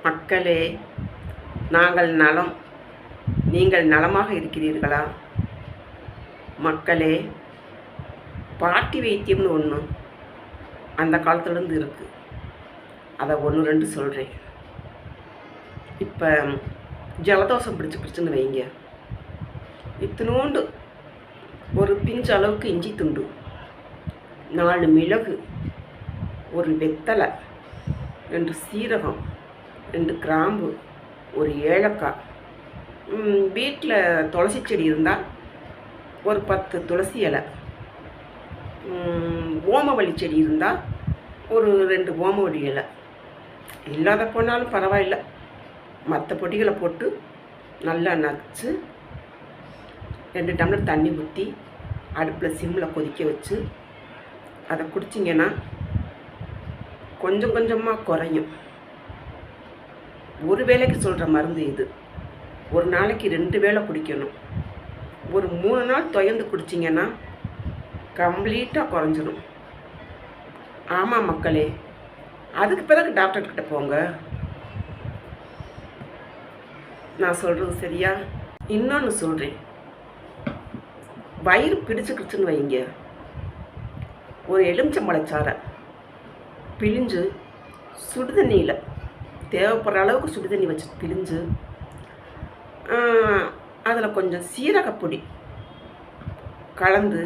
மக்களே, நாங்கள் நலம். நீங்கள் நலமாக இருக்கிறீர்களா? மக்களே, பாட்டி வைத்தியம்னு ஒன்று அந்த காலத்துலேருந்து இருக்குது. அதை 1 2 சொல்கிறேன். இப்போ ஜலதோஷம் பிடிச்சின்னு வைங்க. இத்தினோண்டு ஒரு பிஞ்சு அளவுக்கு இஞ்சி துண்டு, 4 மிளகு, ஒரு வெத்தலை, 2 சீரகம், 2 கிராம்பு, ஒரு ஏலக்காய், வீட்டில் துளசி செடி இருந்தால் ஒரு 10 துளசி இலை, ஓமவல்லி செடி இருந்தால் ஒரு 2 ஓமவல்லி இலை, இல்லாத போனாலும் பரவாயில்லை, மற்ற பொடிகளை போட்டு நல்லா நச்சு 2 டம்ளர் தண்ணி ஊற்றி அடுப்பில் சிம்மில் கொதிக்க வச்சு அதை குடிச்சிங்கன்னா கொஞ்சம் கொஞ்சமாக குறையும். ஒரு வேளைக்கு சொல்கிற மருந்து இது. ஒரு நாளைக்கு 2 வேளை குடிக்கணும். ஒரு 3 நாள் தொயந்து குடிச்சிங்கன்னா கம்ப்ளீட்டாக குறைஞ்சிடும். ஆமாம் மக்களே, அதுக்கு பிறகு டாக்டர்கிட்ட போங்க. நான் சொல்கிறது சரியா? இன்னொன்று சொல்கிறேன். வயிறு பிடிச்சிக்கிடுச்சுன்னு வைங்க, ஒரு எலுமிச்சம்பழச்சாறை பிழிஞ்சு சுடுதண்ணியில் தேவைப்படுற அளவுக்கு சுடுதண்ணி வச்சு பிழிஞ்சு அதில் கொஞ்சம் சீரகப்பொடி கலந்து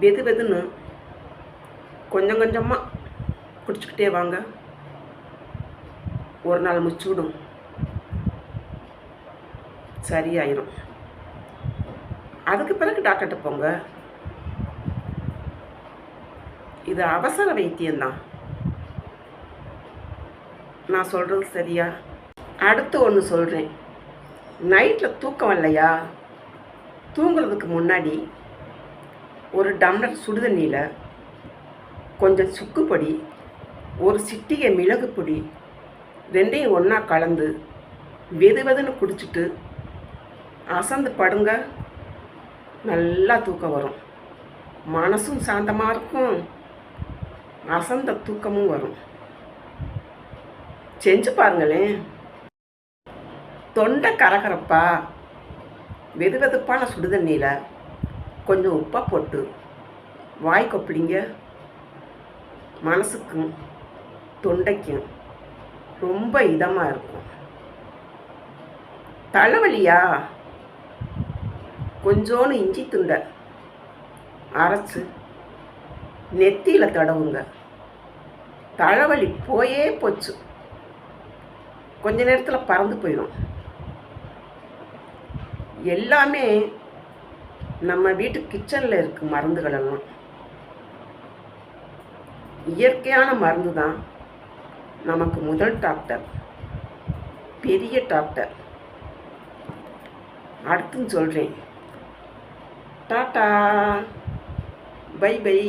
வெது வெதுன்னு கொஞ்சம் கொஞ்சமாக குடிச்சுக்கிட்டே வாங்க. ஒரு நாள் முச்சுடும், சரியாயிரும். அதுக்கு பிறகு டாக்டர்கிட்ட போங்க. இது அவசர வைத்தியம்தான். நான் சொல்கிறது சரியா? அடுத்து ஒன்று சொல்கிறேன். நைட்டில் தூக்கம் இல்லையா? தூங்குறதுக்கு முன்னாடி ஒரு டம்ளர் சுடுதண்ணியில் கொஞ்சம் சுக்கு பொடி, ஒரு சிட்டிகை மிளகு பொடி, 2ஐயும் ஒன்றா கலந்து வெது வெதுன்னு குடிச்சிட்டு அசந்து படுங்க. நல்லா தூக்கம் வரும். மனசும் சாந்தமாக இருக்கும், அசந்த தூக்கமும் வரும். செஞ்சு பாருங்களேன். தொண்டை கரகரப்பா வெது வெதுப்பான சுடுதண்ணியில் கொஞ்சம் உப்பை போட்டு வாய் கொப்பளிங்க. மனசுக்கும் தொண்டைக்கும் ரொம்ப இதமாக இருக்கும். தலைவலியா கொஞ்சோன்னு இஞ்சி துண்டை அரைச்சி நெத்தியில் தடவுங்க. தலைவலி போயே போச்சு, கொஞ்ச நேரத்தில் பறந்து போயிடும். எல்லாமே நம்ம வீட்டு கிச்சனில் இருக்குது. மருந்துகளெல்லாம் இயற்கையான மருந்து தான் நமக்கு முதல் டாக்டர், பெரிய டாக்டர். அடுத்துன்னு சொல்கிறேன். டாட்டா, பை பை.